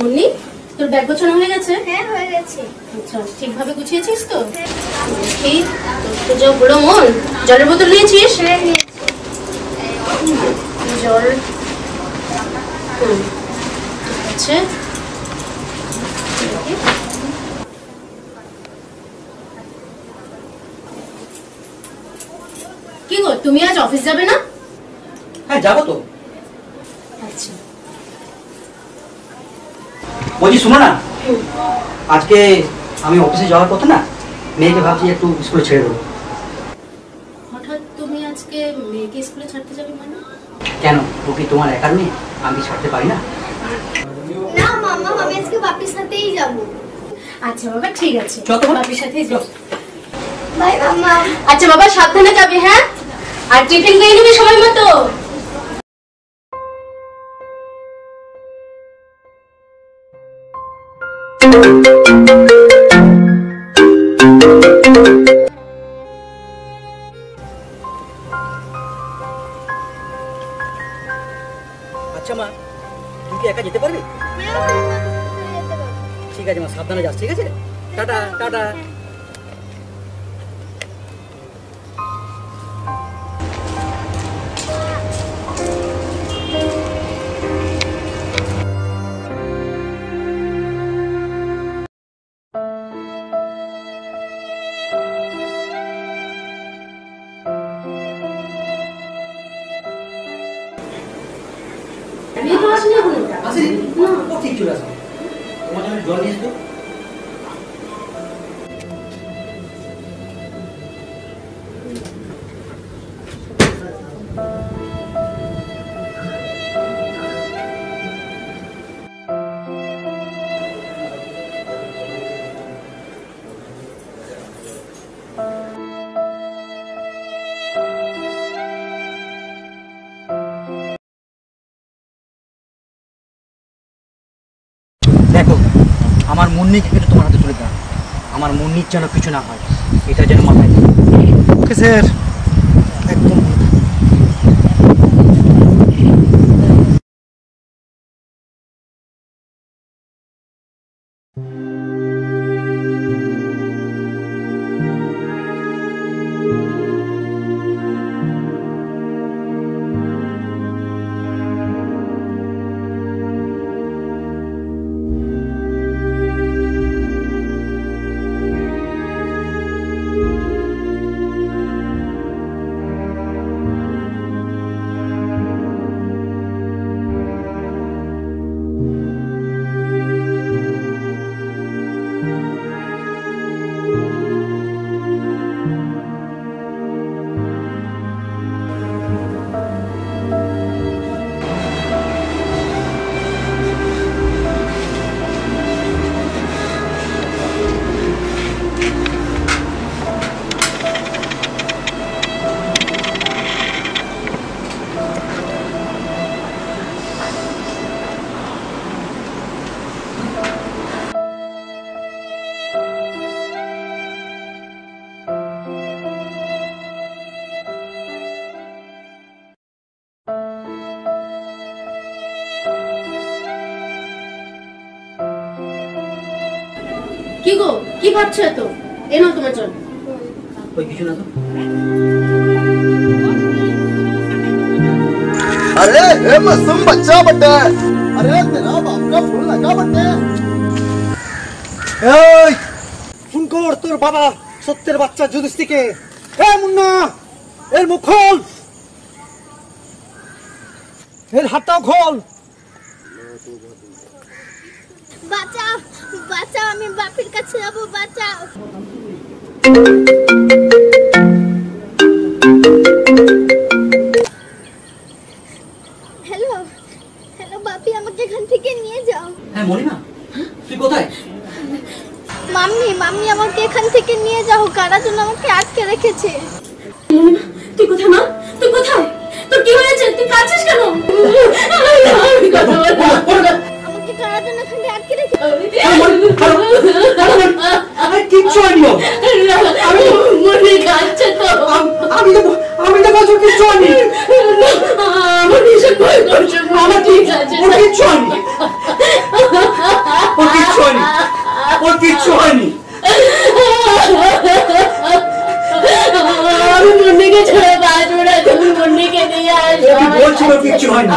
মুন্নি, তোর ব্যাগ গোছানো হয়ে গেছে? হ্যাঁ হয়ে গেছে। আচ্ছা, ঠিকভাবে গুছিয়েছিস তো? ঠিক। তোর যা বড় মন। জলের বোতল নিয়েছিস? হ্যাঁ নিয়েছি। জল। ঠিক আছে। কি গো, তুমি আজ অফিস যাবে না? হ্যাঁ যাবো তো। আচ্ছা। বলছি শোনো না, আজকে আমি অফিসে যাওয়ার কথা না, মেয়েকে ভাবছি একটু স্কুলে ছেড়ে দেবো। হঠাৎ তুমি আজকে মেয়েকে স্কুলে ছাড়তে যাবে মানে? কেন, ও কি তোমার একার মেয়ে? আমি ছাড়তে পারি না? না মামা, আমি আজকে বাপির সাথেই যাব। আচ্ছা বাবা, ঠিক আছে, যত বাপির সাথেই যাও। বাই মামা। আচ্ছা বাবা, সাবধানে যাবে হ্যাঁ, আর টিফিন খেয়ে নিবি সময় মতো। আচ্ছা মা, তুই কি একা যেতে পারবি? ঠিক আছে মা, সাবধানে যাস, ঠিক আছে? Tata tata. আমি তো আসলে এখন আসেনি? ও ঠিক চলে আসবে। তোমার জন্য জল নিয়ে আসবো। দেখো, আমার মুন্নিকে কিন্তু তোমার হাতে তুলে দাও। আমার মুন্নির যেন কিছু না হয়, এটা যেন মাথায় থাকে। ওকে স্যার, একদম। কি গো, কি ভাবছো এত? এনো তোমার জল। ওই কিছু না তো। अरे हे मासूम बच्चा बड्डा है। अरे तेरा बाप का फूल लगा बड्डे। এই ফোন কর তোর বাবা সত্যের বাচ্চা যুধিষ্ঠিকে। এ মুন্না, এর মুখ খোল, এর হাতটাও খোল। বাঁচাও বাঁচাও, আমি বাপির কাছে যাব, বাঁচাও। হ্যালো হ্যালো বাপি, আমাকে এখান থেকে নিয়ে যাও। হ্যাঁ মনিমা, তুই কোথায়? মাম্মি মাম্মি, আমাকে এখান থেকে নিয়ে যাও, কারা যেন আমাকে আটকে রেখেছে। তুই কোথায় মা? তুই কোথায়? তোর কি হয়েছে? তুই কাঁদছিস কেন? আমি কথা বলবো। আমাকে কারা যেন এখানে আটকে রেখেছে। কিচ্ছু হয়নি। আমি মনে কাঁদছে তো। আমি তো বলছি কিচ্ছু হয়নি। আমার ভীষণ ভয় করছে। আমার ঠিক আছে, কিচ্ছু হয়নি। বলছিল কিচ্ছু হয়নি।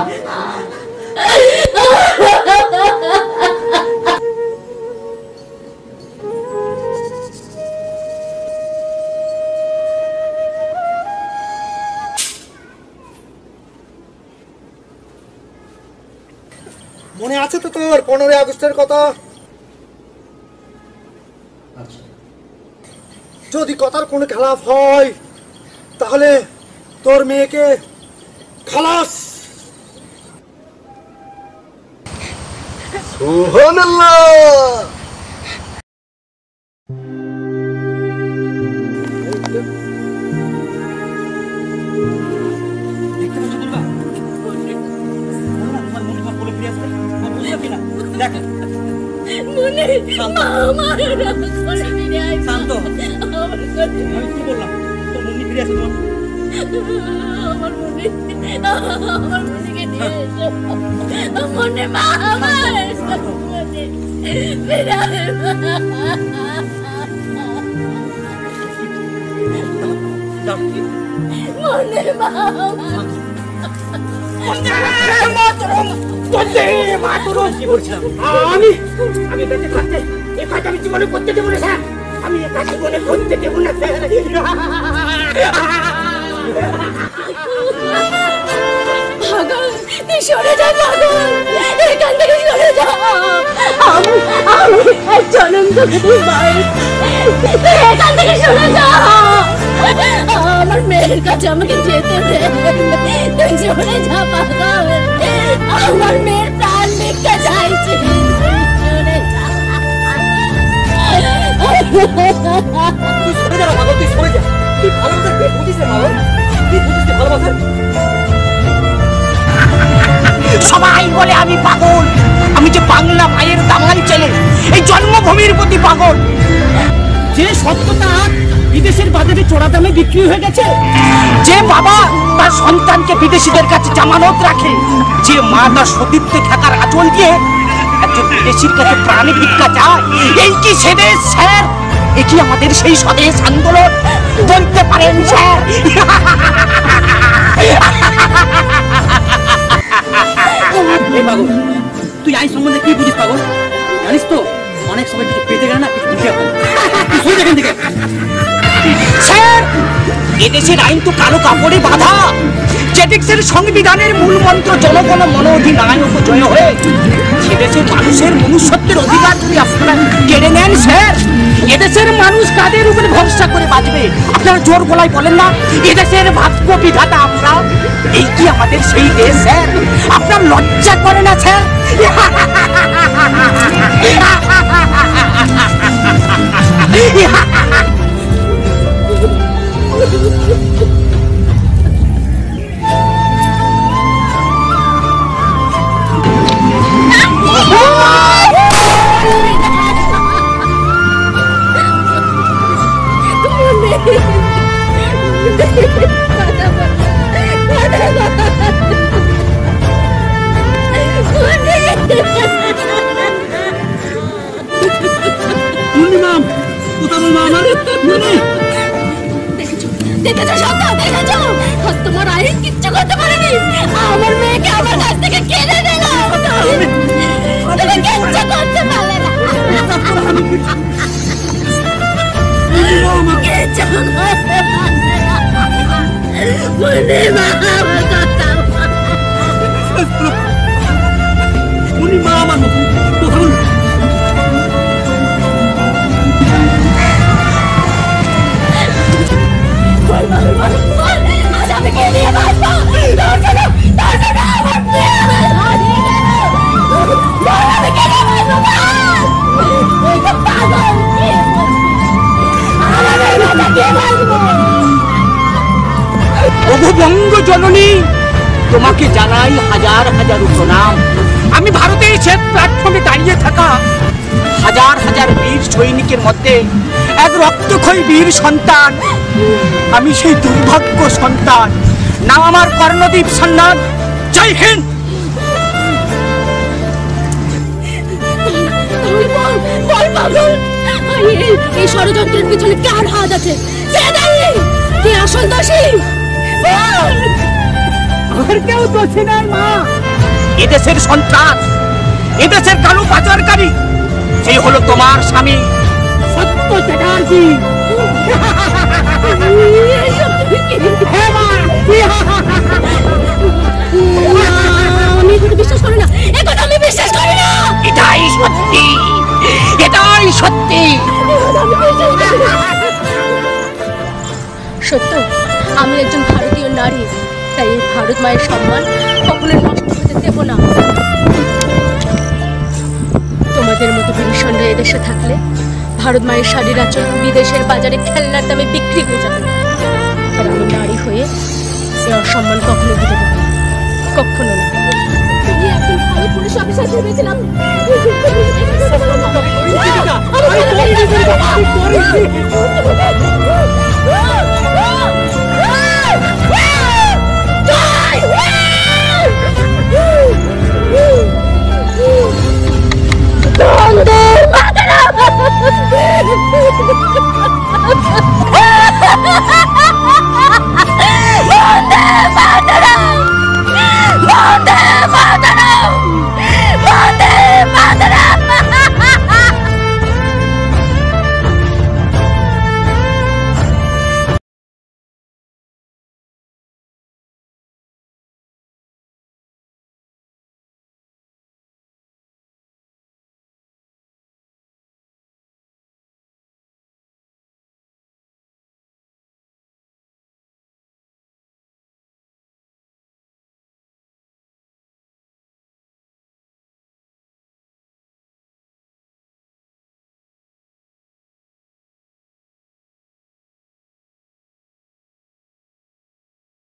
মনে আছে তো তোর 15 আগস্টের কথা? যদি কথার কোনো খেলাফ হয় তাহলে তোর মেয়েকে খালাস। সুবহানাল্লাহ। আমি বেঁচে থাকতে এ কাজ আমি জীবনে করতে দেবো না স্যার, আমি এ কাজ জীবনে করতে দেবো না স্যার। সরে যা পাগল, এখান থেকে সরে যা। আমি জনম তোকে এখান থেকে সরে যা। আমার মেয়ের কাছে আমাকে যেতে দে, তুই সরে যা পাগল। আমার মেয়ের প্রাণ ভিক্ষা চাইছে, সরে যা। তুই সরে যা পাগল, তুই সরে যা। তুই ভালোবাসার কে বুঝিস রে পাগল? তুই বুঝিস রে ভালোবাসার? সবাই বলে আমি পাগল, আমি যে বাংলা মায়ের দামাল ছেলে, এই জন্মভূমির প্রতি পাগল। যে সত্যতা বিদেশের বাজারে চড়া দামে বিক্রি হয়ে গেছে, যে বাবা তার সন্তানকে বিদেশিদের কাছে জামানত রাখে, যে মা তার সতীত্বে থাকার আঁচল দিয়ে একজন বিদেশির কাছে প্রাণে ভিক্ষা চায়, এই কি সে দেশ স্যার? এ কি আমাদের সেই স্বদেশ আন্দোলন বলতে পারেন স্যার? পাগল, তুই আইন সম্বন্ধে কি বুঝিস পাগল? জানিস তো অনেক সময় কিছু পেতে গেলে না কিছু বুঝে পাবো। তুই সরে যেখান থেকে। স্যার, এদেশের আইন তো কালো কাপড়ে বাঁধা। যে দেশের সংবিধানের মূল মন্ত্র জনগণ মন অধিনায়ক জয় হয়ে, সে দেশের মানুষের মনুষ্যত্বের অধিকার যদি আপনারা কেড়ে নেন স্যার, এদেশের মানুষ কাদের উপরে ভরসা করে বাঁচবে? আপনারা জোর গলায় বলেন না এদেশের ভাগ্য বিধাতা আমরা। এই কি আমাদের সেই দেশ স্যার? আপনার লজ্জা করে না স্যার? তোমার আইন কিচ্ছু করতে পারেনি, আমার মেয়েকে আমার কাছ থেকে কেড়ে নিল। তুমি কিচ্ছু করতে পারলে না। কিচ্ছু করতে পারলে না। উনি মা আমার মতো কথা বলুন। আজ আমি কে নিয়ে বাঁচবো? আমার মেয়ে হারিয়ে গেল। আমি কে নিয়ে বাঁচবো? পাগল কে বাঁচবো? ওগো বঙ্গ জননী, তোমাকে জানাই হাজার হাজার প্রণাম। আমি ভারতের শ্বেত প্ল্যাটফর্মে দাঁড়িয়ে থাকা হাজার হাজার বীর সৈনিকের মধ্যে এক রক্তক্ষয়ী বীর সন্তান। আমি সেই দুর্ভাগ্য সন্তান। নাম আমার কর্ণদীপ সান্যাল। জয় হিন্দ। এই ষড়যন্ত্রের পিছনে কার হাত আছে? কে আসল দোষী? আমার কেউ দোষী নাই মা। এদেশের সন্ত্রাস, এদেশের কালো পাচারকারী সেই হলো তোমার স্বামী সত্য চ্যাটার্জি। হ্যাঁ মা, আমি এগুলো বিশ্বাস করি না, এগুলো আমি বিশ্বাস করি না। এটাই সত্যি, এটাই সত্যি। সত্য, আমি একজন ভারতীয় নারী, তাই এই ভারত মায়ের সম্মান কখনো নষ্ট হতে দেব না। তোমাদের মতো ভীষণরা এদেশে থাকলে ভারত মায়ের শাড়ির আঁচল বিদেশের বাজারে খেলনার দামে বিক্রি হয়ে যাবে। আর আমি নারী হয়ে এই অসম্মান কখনো দিতে দেব না, কখনো না। তুমি একজন ভালো পুলিশ অফিসার ভেবেছিলাম। বন্দে